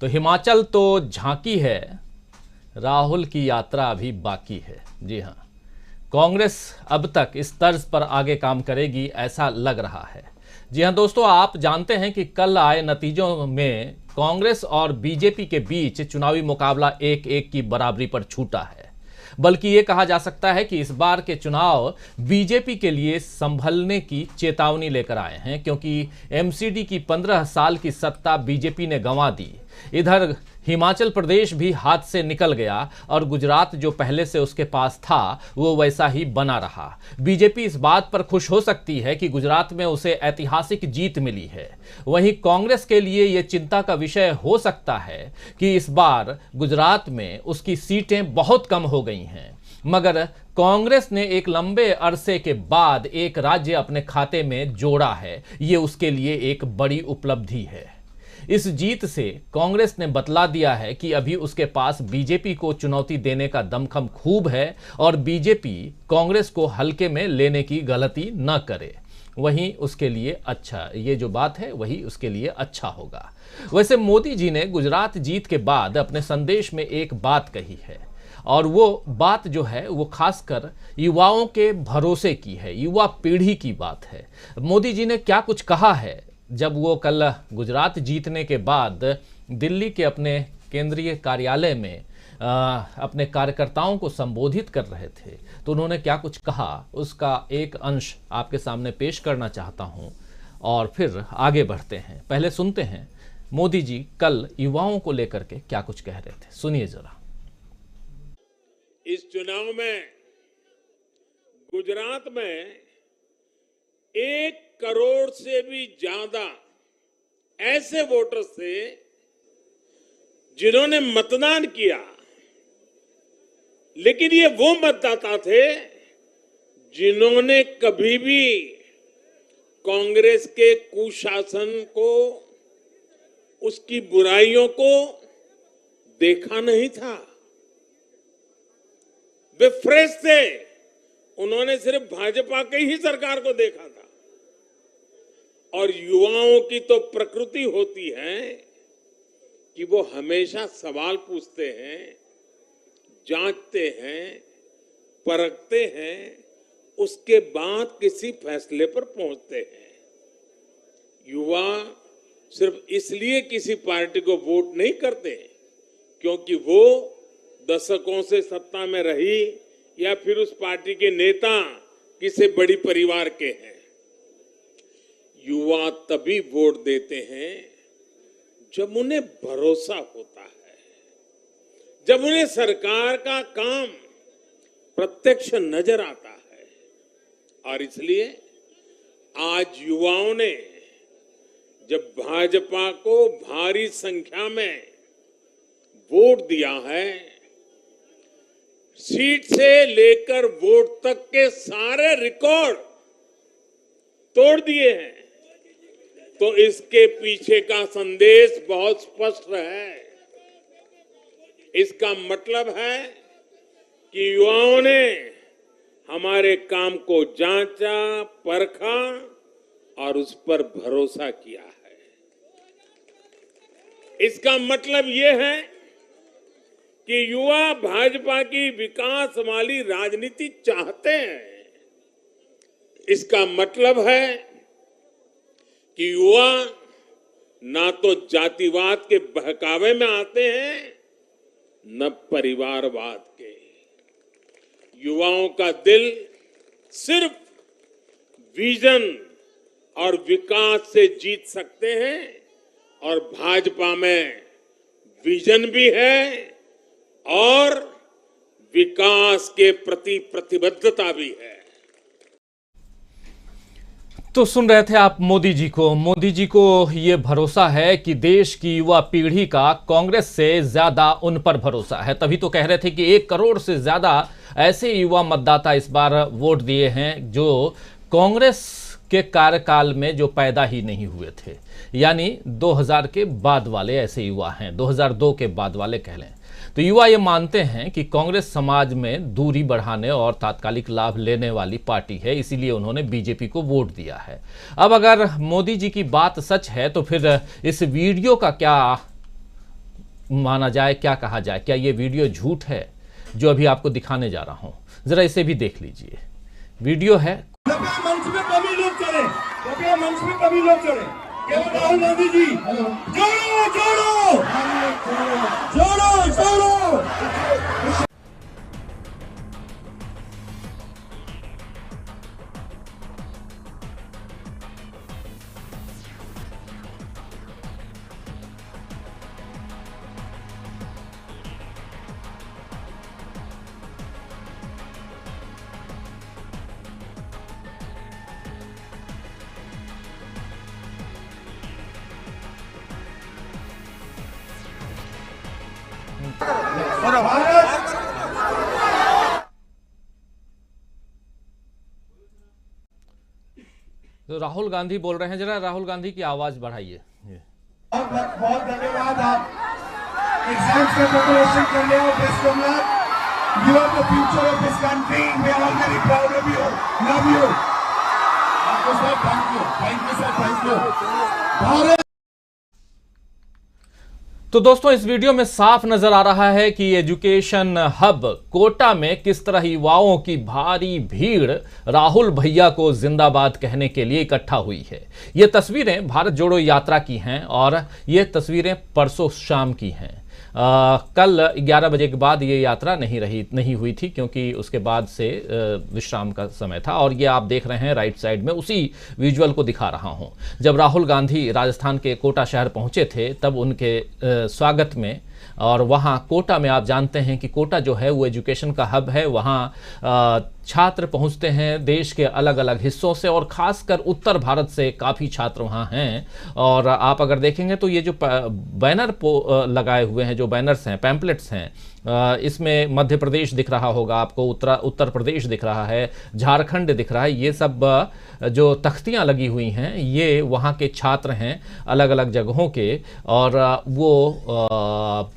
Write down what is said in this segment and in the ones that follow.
तो हिमाचल तो झांकी है, राहुल की यात्रा अभी बाकी है। जी हाँ, कांग्रेस अब तक इस तर्ज पर आगे काम करेगी ऐसा लग रहा है। जी हाँ दोस्तों, आप जानते हैं कि कल आए नतीजों में कांग्रेस और बीजेपी के बीच चुनावी मुकाबला 1-1 की बराबरी पर छूटा है। बल्कि ये कहा जा सकता है कि इस बार के चुनाव बीजेपी के लिए संभलने की चेतावनी लेकर आए हैं, क्योंकि एमसीडी की 15 साल की सत्ता बीजेपी ने गंवा दी। इधर हिमाचल प्रदेश भी हाथ से निकल गया और गुजरात जो पहले से उसके पास था वो वैसा ही बना रहा। बीजेपी इस बात पर खुश हो सकती है कि गुजरात में उसे ऐतिहासिक जीत मिली है। वहीं कांग्रेस के लिए ये चिंता का विषय हो सकता है कि इस बार गुजरात में उसकी सीटें बहुत कम हो गई हैं। मगर कांग्रेस ने एक लंबे अरसे के बाद एक राज्य अपने खाते में जोड़ा है, ये उसके लिए एक बड़ी उपलब्धि है। इस जीत से कांग्रेस ने बतला दिया है कि अभी उसके पास बीजेपी को चुनौती देने का दमखम खूब है और बीजेपी कांग्रेस को हल्के में लेने की गलती न करे। वहीं उसके लिए अच्छा, ये जो बात है वही उसके लिए अच्छा होगा। वैसे मोदी जी ने गुजरात जीत के बाद अपने संदेश में एक बात कही है, और वो बात जो है वो खासकर युवाओं के भरोसे की है, युवा पीढ़ी की बात है। मोदी जी ने क्या कुछ कहा है जब वो कल गुजरात जीतने के बाद दिल्ली के अपने केंद्रीय कार्यालय में अपने कार्यकर्ताओं को संबोधित कर रहे थे, तो उन्होंने क्या कुछ कहा उसका एक अंश आपके सामने पेश करना चाहता हूं और फिर आगे बढ़ते हैं। पहले सुनते हैं मोदी जी कल युवाओं को लेकर के क्या कुछ कह रहे थे, सुनिए जरा। इस चुनाव में गुजरात में 1 करोड़ से भी ज्यादा ऐसे वोटर्स थे जिन्होंने मतदान किया, लेकिन ये वो मतदाता थे जिन्होंने कभी भी कांग्रेस के कुशासन को, उसकी बुराइयों को देखा नहीं था। वे फ्रेश थे, उन्होंने सिर्फ भाजपा की ही सरकार को देखा था। और युवाओं की तो प्रकृति होती है कि वो हमेशा सवाल पूछते हैं, जांचते हैं, परखते हैं, उसके बाद किसी फैसले पर पहुंचते हैं। युवा सिर्फ इसलिए किसी पार्टी को वोट नहीं करते क्योंकि वो दशकों से सत्ता में रही या फिर उस पार्टी के नेता किसी बड़ी परिवार के हैं। युवा तभी वोट देते हैं जब उन्हें भरोसा होता है, जब उन्हें सरकार का काम प्रत्यक्ष नजर आता है। और इसलिए आज युवाओं ने जब भाजपा को भारी संख्या में वोट दिया है, सीट से लेकर वोट तक के सारे रिकॉर्ड तोड़ दिए हैं, तो इसके पीछे का संदेश बहुत स्पष्ट है। इसका मतलब है कि युवाओं ने हमारे काम को जांचा, परखा और उस पर भरोसा किया है। इसका मतलब यह है कि युवा भाजपा की विकास वाली राजनीति चाहते हैं। इसका मतलब है कि युवा ना तो जातिवाद के बहकावे में आते हैं न परिवारवाद के। युवाओं का दिल सिर्फ विजन और विकास से जीत सकते हैं, और भाजपा में विजन भी है और विकास के प्रति प्रतिबद्धता भी है। तो सुन रहे थे आप मोदी जी को। मोदी जी को ये भरोसा है कि देश की युवा पीढ़ी का कांग्रेस से ज्यादा उन पर भरोसा है। तभी तो कह रहे थे कि 1 करोड़ से ज्यादा ऐसे युवा मतदाता इस बार वोट दिए हैं जो कांग्रेस के कार्यकाल में जो पैदा ही नहीं हुए थे, यानी 2000 के बाद वाले ऐसे युवा हैं, 2002 के बाद वाले कह लें। तो युवा ये मानते हैं कि कांग्रेस समाज में दूरी बढ़ाने और तात्कालिक लाभ लेने वाली पार्टी है, इसीलिए उन्होंने बीजेपी को वोट दिया है। अब अगर मोदी जी की बात सच है तो फिर इस वीडियो का क्या माना जाए, क्या कहा जाए, क्या ये वीडियो झूठ है जो अभी आपको दिखाने जा रहा हूं? जरा इसे भी देख लीजिए। वीडियो है। मंच में कभी लोग चले, कृपया मंच में कभी लोग चले। केवल राहुल गांधी जी जोड़ो जोड़ो जोड़ो जोड़ो। तो राहुल गांधी बोल रहे हैं, जरा राहुल गांधी की आवाज बढ़ाइए। बहुत बहुत धन्यवाद। आप एग्जाम्स का प्रिपरेशन कर रहे हो, best of luck. You are the future of this country, we are very proud of you, love you. आपको sir thank you sir, thank you. Bharat. तो दोस्तों, इस वीडियो में साफ नजर आ रहा है कि एजुकेशन हब कोटा में किस तरह युवाओं की भारी भीड़ राहुल भैया को जिंदाबाद कहने के लिए इकट्ठा हुई है। ये तस्वीरें भारत जोड़ो यात्रा की हैं और ये तस्वीरें परसों शाम की हैं। कल 11 बजे के बाद ये यात्रा नहीं हुई थी, क्योंकि उसके बाद से विश्राम का समय था। और ये आप देख रहे हैं राइट साइड में, उसी विजुअल को दिखा रहा हूं। जब राहुल गांधी राजस्थान के कोटा शहर पहुंचे थे, तब उनके स्वागत में, और वहाँ कोटा में आप जानते हैं कि कोटा जो है वो एजुकेशन का हब है। वहाँ छात्र पहुँचते हैं देश के अलग अलग हिस्सों से, और ख़ासकर उत्तर भारत से काफ़ी छात्र वहाँ हैं। और आप अगर देखेंगे तो ये जो बैनर लगाए हुए हैं, जो बैनर्स हैं, पैम्पलेट्स हैं, इसमें मध्य प्रदेश दिख रहा होगा आपको, उत्तर प्रदेश दिख रहा है, झारखंड दिख रहा है। ये सब जो तख्तियाँ लगी हुई हैं, ये वहाँ के छात्र हैं अलग अलग जगहों के, और वो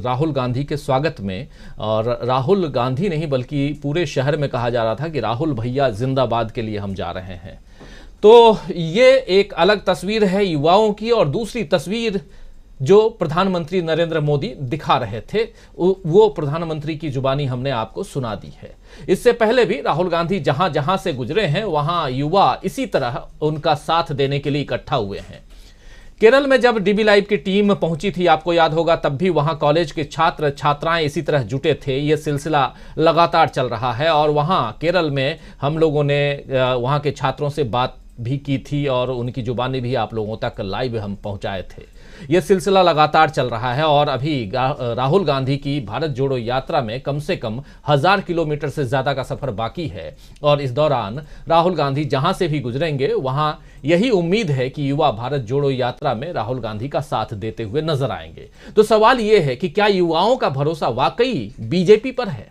राहुल गांधी के स्वागत में, और राहुल गांधी नहीं बल्कि पूरे शहर में कहा जा रहा था कि राहुल भैया जिंदाबाद के लिए हम जा रहे हैं। तो ये एक अलग तस्वीर है युवाओं की, और दूसरी तस्वीर जो प्रधानमंत्री नरेंद्र मोदी दिखा रहे थे, वो प्रधानमंत्री की जुबानी हमने आपको सुना दी है। इससे पहले भी राहुल गांधी जहां जहां से गुजरे हैं, वहां युवा इसी तरह उनका साथ देने के लिए इकट्ठा हुए हैं। केरल में जब डीबी लाइव की टीम पहुंची थी, आपको याद होगा, तब भी वहां कॉलेज के छात्र छात्राएं इसी तरह जुटे थे। ये सिलसिला लगातार चल रहा है, और वहां केरल में हम लोगों ने वहां के छात्रों से बात भी की थी, और उनकी जुबानी भी आप लोगों तक लाइव हम पहुंचाए थे। ये सिलसिला लगातार चल रहा है, और अभी राहुल गांधी की भारत जोड़ो यात्रा में कम से कम 1000 किलोमीटर से ज़्यादा का सफ़र बाकी है। और इस दौरान राहुल गांधी जहां से भी गुजरेंगे, वहां यही उम्मीद है कि युवा भारत जोड़ो यात्रा में राहुल गांधी का साथ देते हुए नजर आएंगे। तो सवाल ये है कि क्या युवाओं का भरोसा वाकई बीजेपी पर है,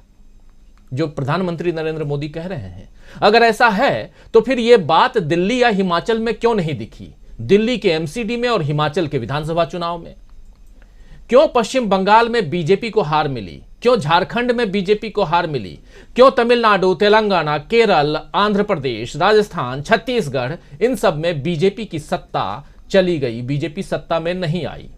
जो प्रधानमंत्री नरेंद्र मोदी कह रहे हैं? अगर ऐसा है तो फिर यह बात दिल्ली या हिमाचल में क्यों नहीं दिखी? दिल्ली के एमसीडी में और हिमाचल के विधानसभा चुनाव में क्यों पश्चिम बंगाल में बीजेपी को हार मिली? क्यों झारखंड में बीजेपी को हार मिली? क्यों तमिलनाडु, तेलंगाना, केरल, आंध्र प्रदेश, राजस्थान, छत्तीसगढ़, इन सब में बीजेपी की सत्ता चली गई, बीजेपी सत्ता में नहीं आई?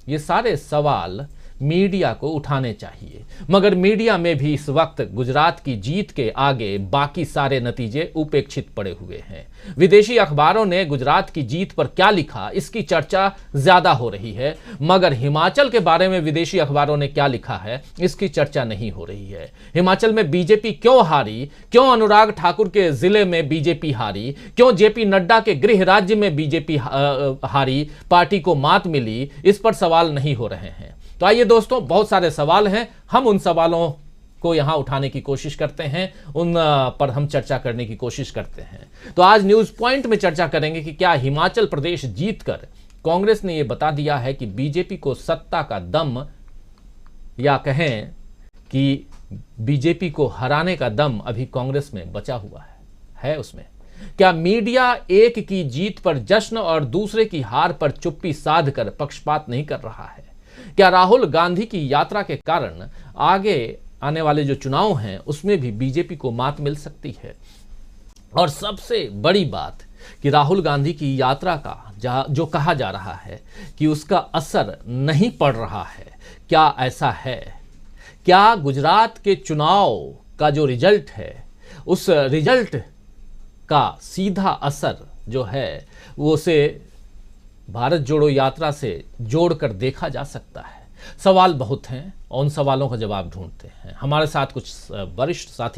ये सारे सवाल मीडिया को उठाने चाहिए, मगर मीडिया में भी इस वक्त गुजरात की जीत के आगे बाकी सारे नतीजे उपेक्षित पड़े हुए हैं। विदेशी अखबारों ने गुजरात की जीत पर क्या लिखा, इसकी चर्चा ज्यादा हो रही है, मगर हिमाचल के बारे में विदेशी अखबारों ने क्या लिखा है, इसकी चर्चा नहीं हो रही है। हिमाचल में बीजेपी क्यों हारी? क्यों अनुराग ठाकुर के जिले में बीजेपी हारी? क्यों जेपी नड्डा के गृह राज्य में बीजेपी हारी, पार्टी को मात मिली? इस पर सवाल नहीं हो रहे हैं। तो आइए दोस्तों, बहुत सारे सवाल हैं, हम उन सवालों को यहां उठाने की कोशिश करते हैं, उन पर हम चर्चा करने की कोशिश करते हैं। तो आज न्यूज पॉइंट में चर्चा करेंगे कि क्या हिमाचल प्रदेश जीतकर कांग्रेस ने यह बता दिया है कि बीजेपी को सत्ता का दम, या कहें कि बीजेपी को हराने का दम अभी कांग्रेस में बचा हुआ है उसमें? क्या मीडिया एक की जीत पर जश्न और दूसरे की हार पर चुप्पी साधकर पक्षपात नहीं कर रहा है? क्या राहुल गांधी की यात्रा के कारण आगे आने वाले जो चुनाव हैं उसमें भी बीजेपी को मात मिल सकती है? और सबसे बड़ी बात कि राहुल गांधी की यात्रा का जो कहा जा रहा है कि उसका असर नहीं पड़ रहा है, क्या ऐसा है? क्या गुजरात के चुनाव का जो रिजल्ट है, उस रिजल्ट का सीधा असर जो है वो उसे भारत जोड़ो यात्रा से जोड़कर देखा जा सकता है? सवाल बहुत हैं और उन सवालों का जवाब ढूंढते हैं। हमारे साथ कुछ वरिष्ठ साथी